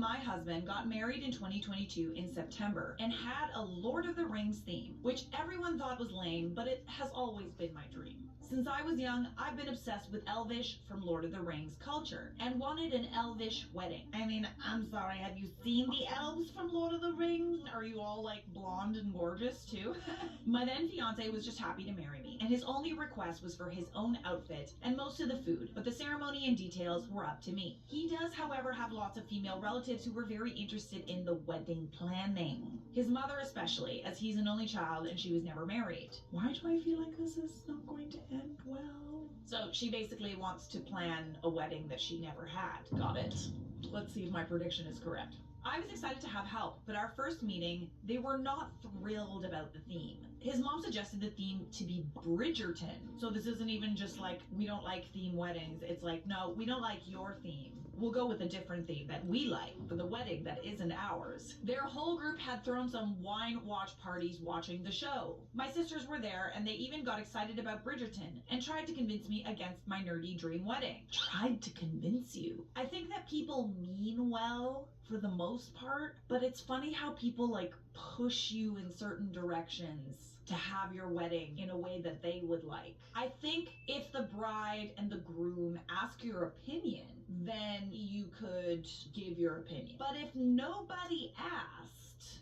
my husband got married in 2022 in September and had a Lord of the Rings theme, which everyone thought was lame, but it has always been my dream. Since I was young, I've been obsessed with Elvish from Lord of the Rings culture and wanted an Elvish wedding. I mean, I'm sorry, have you seen the elves from Lord of the Rings? Are you all like blonde and gorgeous too? My then fiance was just happy to marry me, and his only request was for his own outfit and most of the food, but the ceremony and details were up to me. He does, however, have lots of female relatives who were very interested in the wedding planning. His mother especially, as he's an only child and she was never married. Why do I feel like this is not going to end well? So she basically wants to plan a wedding that she never had. Got it. Let's see if my prediction is correct. I was excited to have help, but our first meeting, they were not thrilled about the theme. His mom suggested the theme to be Bridgerton. So this isn't even just like, we don't like theme weddings. It's like, no, we don't like your theme. We'll go with a different theme that we like for the wedding that isn't ours. Their whole group had thrown some wine watch parties watching the show. My sisters were there and they even got excited about Bridgerton and tried to convince me against my nerdy dream wedding. Tried to convince you. I think that people mean well for the most part, but it's funny how people like push you in certain directions to have your wedding in a way that they would like. I think if the bride and the groom ask your opinion, then you could give your opinion. But if nobody asked,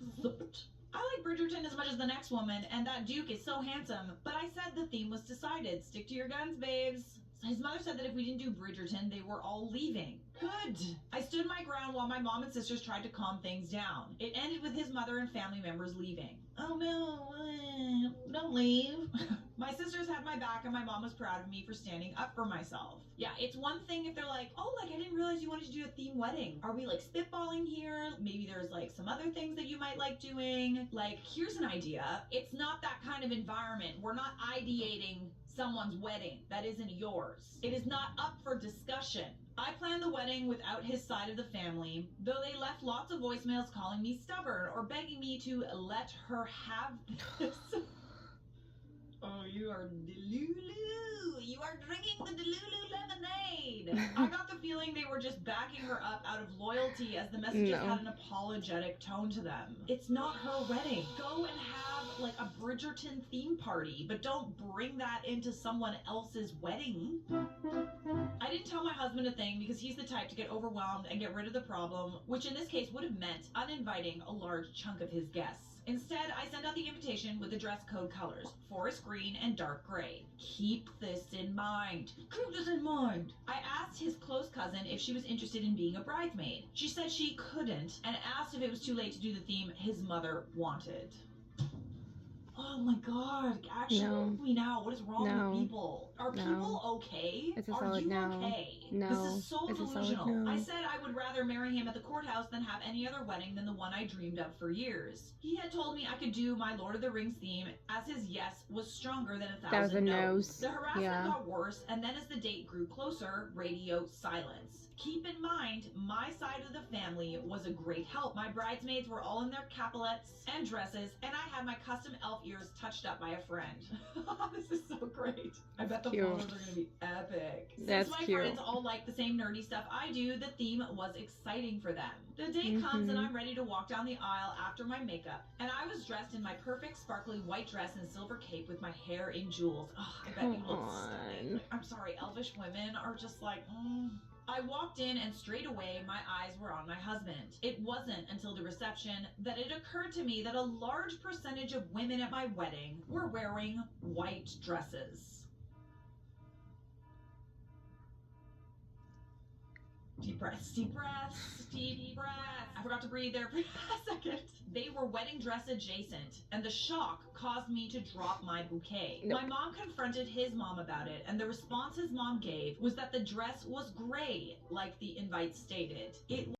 I like Bridgerton as much as the next woman, and that Duke is so handsome, but I said the theme was decided. Stick to your guns, babes. His mother said that if we didn't do Bridgerton, they were all leaving. Good. I stood my ground while my mom and sisters tried to calm things down. It ended with his mother and family members leaving. Oh no, don't leave. My sisters had my back and my mom was proud of me for standing up for myself. Yeah, it's one thing if they're like, oh, like I didn't realize you wanted to do a theme wedding. Are we like spitballing here? Maybe there's like some other things that you might like doing. Like, here's an idea. It's not that kind of environment. We're not ideating someone's wedding that isn't yours. It is not up for discussion. I planned the wedding without his side of the family, though they left lots of voicemails calling me stubborn or begging me to let her have this. Oh, you are delulu. You are drinking the delulu lemonade. I got the feeling they were just backing her up out of loyalty as the messages had an apologetic tone to them. It's not her wedding. Go and have like a Bridgerton theme party, but don't bring that into someone else's wedding. I didn't tell my husband a thing because he's the type to get overwhelmed and get rid of the problem, which in this case would have meant uninviting a large chunk of his guests. Instead, I sent out the invitation with the dress code colors, forest green and dark gray. Keep this in mind. Keep this in mind. I asked his close cousin if she was interested in being a bridesmaid. She said she couldn't and asked if it was too late to do the theme his mother wanted. Oh my god, actually, No. me now. What is wrong No. with people? Are No. people okay? It's a Are solid you no. okay? No. This is so It's a solid delusional. no. I said I would rather marry him at the courthouse than have any other wedding than the one I dreamed of for years. He had told me I could do my Lord of the Rings theme as his yes was stronger than 1,000 That was a no's. nose. The harassment Yeah. got worse, and then as the date grew closer, radio silence. Keep in mind, my side of the family was a great help. My bridesmaids were all in their capellettes and dresses, and I had my custom elf ears touched up by a friend. This is so great. I bet the Cute. photos are going to be epic. That's Since my cute. friends all like the same nerdy stuff I do, the theme was exciting for them. The day comes and I'm ready to walk down the aisle after my makeup, and I was dressed in my perfect sparkly white dress and silver cape with my hair in jewels. Oh, I bet you look stunning. Like, I'm sorry, elvish women are just like, I walked in and straight away my eyes were on my husband. It wasn't until the reception that it occurred to me that a large percentage of women at my wedding were wearing white dresses. Deep breaths, deep breaths, deep breaths. I forgot to breathe there for a second. They were wedding dress adjacent, and the shock caused me to drop my bouquet. Nope. My mom confronted his mom about it, and the response his mom gave was that the dress was gray, like the invite stated. It